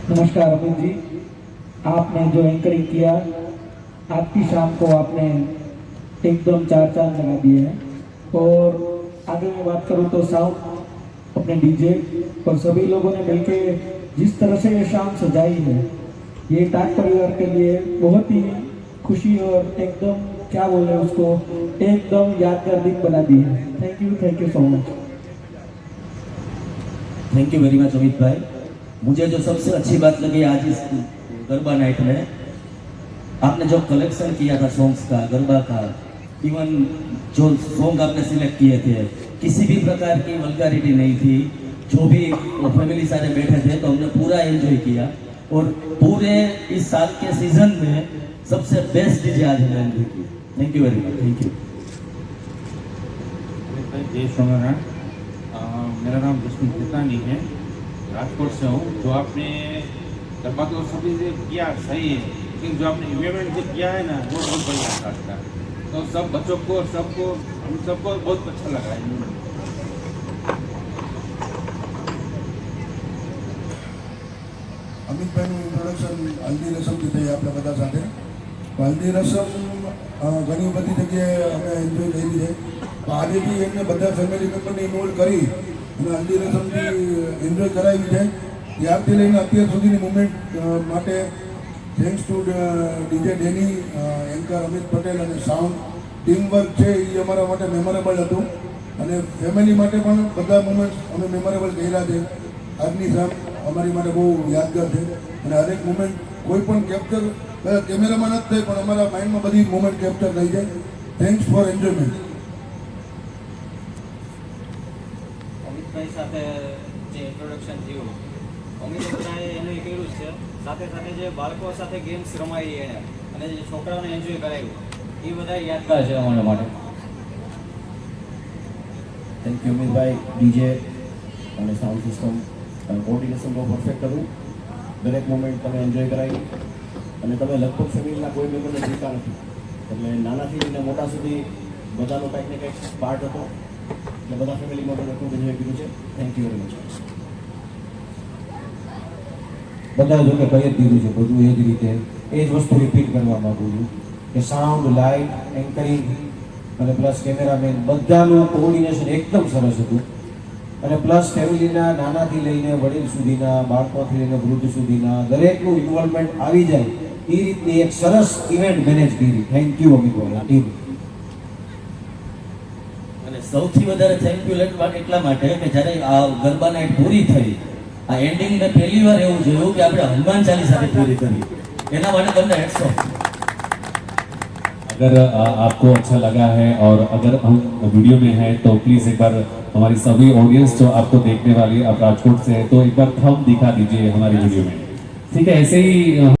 नमस्कार अमित जी, आपने जो एंकरिंग किया, आज की शाम को आपने एकदम चार चांद लगा दिए हैं। और आगे मैं बात करूँ तो साउंड, अपने डीजे और सभी लोगों ने मिलकर जिस तरह से ये शाम सजाई है, ये टाट परिवार के लिए बहुत ही खुशी और एकदम क्या बोले उसको, एकदम यादगार दिन बना दी है। Thank you so much. Thank you very much Amit भाई। मुझे जो सबसे अच्छी बात लगी आज इस गरबा नाइट में, आपने जो कलेक्शन किया था सॉन्ग्स का, गरबा का, इवन जो सॉन्ग आपने सिलेक्ट किए थे, किसी भी प्रकार की वल्गैरिटी नहीं थी। जो भी फैमिली सारे बैठे थे तो हमने पूरा एंजॉय किया। और पूरे इस साल के सीजन में सबसे बेस्ट डीजे आज हमने एंजॉय की। Thank you very much. Thank you. जय सोनारायण। मेरा नाम जसमीत कितानी है, राजकोट से हूँ। जो आपने गरबा तो सभी से किया सही है, लेकिन जो आपने इवेंट जो किया है ना वो बहुत बढ़िया था। तो सब बच्चों को, सबको, हम सबको बहुत अच्छा लगा है। અમિતભાઈનું ઇન્ટ્રોડક્શન હલ્દી રસમથી થઈ આપણા બધા સાથે. હલ્દી રસમ ઘણી બધી જગ્યાએ અમે એન્જોય કરી છે. આજે બી એમને બધા ફેમિલી મેમ્બરને ઇન્વોલ્વ કરી અને હલ્દી રસમથી એન્જોય કરાવી છે. ત્યારથી લઈને અત્યાર સુધીની મુમેન્ટ માટે thanks to DJ Danny, anchor Amit Patel અને સાઉન્ડ ટીમ વર્ક છે એ અમારા માટે મેમોરેબલ હતું. અને ફેમિલી માટે પણ બધા મુમેન્ટ્સ અમે મેમોરેબલ કર્યા છે. આજની શામ અમારી માટે બહુ યાદગાર છે અને હરેક મુમેન્ટ કોઈ પણ કેપ્ચર કેમેરામાં નથી થઈ, પણ અમારા માઇન્ડમાં બધી મુમેન્ટ કેપ્ચર થઈ જાય. Thanks for enjoyment. અમિતભાઈ સાથે જે ઇન્ટ્રોડક્શન થયું, અમિતભાઈએ એનું કર્યું છે, સાથે સાથે જે બાળકો સાથે ગેમ્સ રમાઈ એને અને જે છોકરાઓને એન્જોય કરાવ્યું, એ બધા યાદગાર છે અમારા માટે. Thank you Amitbhai. ડીજે અને સાઉન્ડ સિસ્ટમ કોર્ડિનેશન બહુ પરફેક્ટ હતું. દરેક મોમેન્ટ તમે એન્જોય કરાવી અને તમે લગભગ ફેમિલીના કોઈ મેમ્બરને જીતા નથી, એટલે નાનાથી લઈને મોટા સુધી બધાનો કંઈક ને કંઈક પાર્ટ હતો. એટલે બધા ફેમિલી મેમ્બરને ખૂબ એન્જોય કર્યું છે. Thank you very much. બધા જો કે કહી જ દીધું છે બધું એ જ રીતે, એ જ વસ્તુ રિપીટ કરવા માગું છું કે સાઉન્ડ, લાઇટ, એન્કરિંગ અને પ્લસ કેમેરામેન બધાનું કોઓર્ડિનેશન એકદમ સરસ હતું. અને પ્લસ ફેમિલીના નાનાથી લઈને વડીલ સુધીના, બાળકોથી લઈને વૃદ્ધ સુધીના દરેકનું ઇન્વોલ્વમેન્ટ આવી જાય એ રીતની એક સરસ ઇવેન્ટ મેનેજ કરી. Thank you Amitbhai team. અને સૌથી વધારે થેન્ક યુ એટલા માટે કે જ્યારે આ ગરબા નાઇટ પૂરી થઈ, આ એન્ડિંગ મેં પહેલી વાર એવું જોયું કે આપણે હનુમાન ચાલીસાથી પૂરી કરી. એના માટે તમને હેટ્સ ઓફ. अगर आपको अच्छा लगा है और अगर हम वीडियो में हैं तो प्लीज़ एक बार हमारी सभी ऑडियंस जो आपको देखने वाली है, आप राजकोट से है तो एक बार थंब दिखा दीजिए हमारी वीडियो में, ठीक है? ऐसे ही